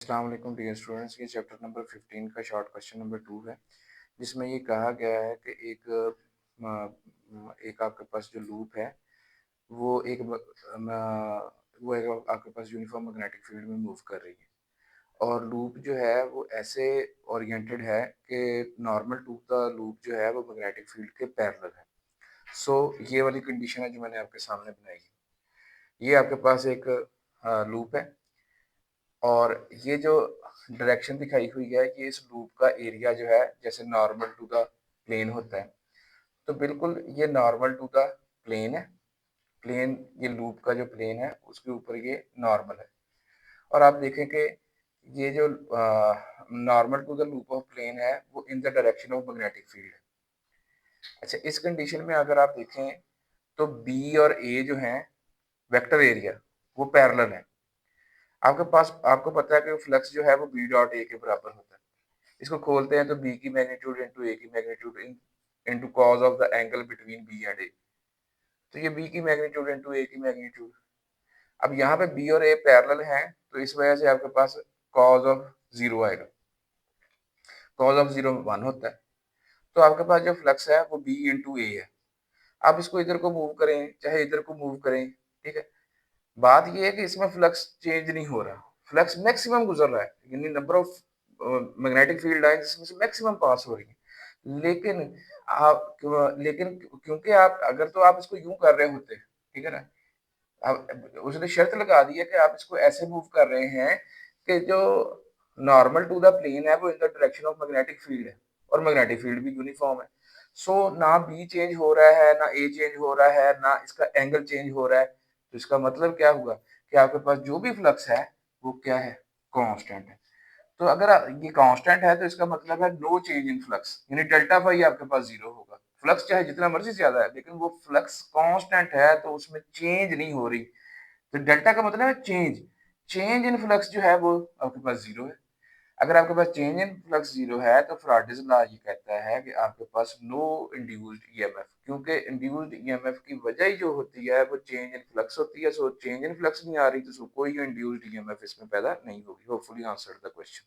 अस्सलाम वालेकुम dear students. ये चैप्टर नंबर 15 का शॉर्ट क्वेश्चन नंबर 2 है, जिसमें ये कहा गया है कि एक आपके पास जो लूप है वो एक आपके पास यूनिफॉर्म मैग्नेटिक फील्ड में मूव कर रही है, और लूप जो है वो ऐसे ओरिएंटेड है कि नॉर्मल टू द लूप जो है वो मैग्नेटिक फील्ड के पैरेलल है। सो ये वाली कंडीशन है जो मैंने आपके सामने बनाई है। ये आपके पास एक लूप है, और ये जो डायरेक्शन दिखाई हुई है कि इस लूप का एरिया जो है जैसे नॉर्मल टू द प्लेन होता है, तो बिल्कुल ये नॉर्मल टू द प्लेन है। प्लेन, ये लूप का जो प्लेन है उसके ऊपर ये नॉर्मल है। और आप देखें कि ये जो normal to the loop of plane है वो in the direction of magnetic field है। अच्छा, इस कंडीशन में अगर आप देखें तो बी और ए जो हैं वेक्टर एरिया वो पैरेलल है। आपको पता है कि फ्लक्स जो है वो बी डॉट ए के बराबर होता है। इसको खोलते हैं तो बी की मैग्नीट्यूड इंटू ए की magnitude into cos of the angle between B and A. तो ये बी की मैग्नीट्यूड इंटू ए की मैग्नीट्यूड। अब यहाँ पे बी और ए पैरेलल हैं, तो इस वजह से आपके पास कॉज ऑफ जीरो आएगा। कॉज ऑफ जीरो 1 होता है। तो आपके पास जो फ्लक्स है वो बी इंटू ए है। आप इसको इधर को मूव करें चाहे इधर को मूव करें, ठीक है। बात ये है कि इसमें फ्लक्स चेंज नहीं हो रहा, फ्लक्स मैक्सिमम गुजर रहा है, यानी number of magnetic field lines इसमें से मैक्सिमम पास हो रही है। लेकिन क्योंकि आप अगर तो आप इसको यूं कर रहे होते, ठीक है ना, अब उसने शर्त लगा दी है कि आप इसको ऐसे मूव कर रहे हैं कि जो नॉर्मल टू द प्लेन है वो in the direction of magnetic field है, और मैग्नेटिक फील्ड भी यूनिफॉर्म है। सो ना बी चेंज हो रहा है ना ए चेंज हो रहा है ना इसका एंगल चेंज हो रहा है। तो इसका मतलब क्या हुआ कि आपके पास जो भी फ्लक्स है वो क्या है, कांस्टेंट है। तो अगर ये कांस्टेंट है तो इसका मतलब है नो चेंज इन फ्लक्स, यानी डेल्टा फाई आपके पास जीरो होगा। फ्लक्स चाहे जितना मर्जी ज्यादा है लेकिन वो फ्लक्स कांस्टेंट है तो उसमें चेंज नहीं हो रही। तो डेल्टा का मतलब है चेंज। चेंज इन फ्लक्स जो है वो आपके पास जीरो है। अगर आपके पास चेंज इन फ्लक्स जीरो है तो फैराडेज लॉ ये कहता है कि आपके पास नो इंड्यूस्ड ईएमएफ, क्योंकि इंड्यूस्ड ईएमएफ की वजह ही जो होती है वो चेंज इन फ्लक्स होती है। सो चेंज इन फ्लक्स नहीं आ रही तो कोई इंड्यूस्ड ईएमएफ इसमें पैदा नहीं होगी। Hopefully answered the question.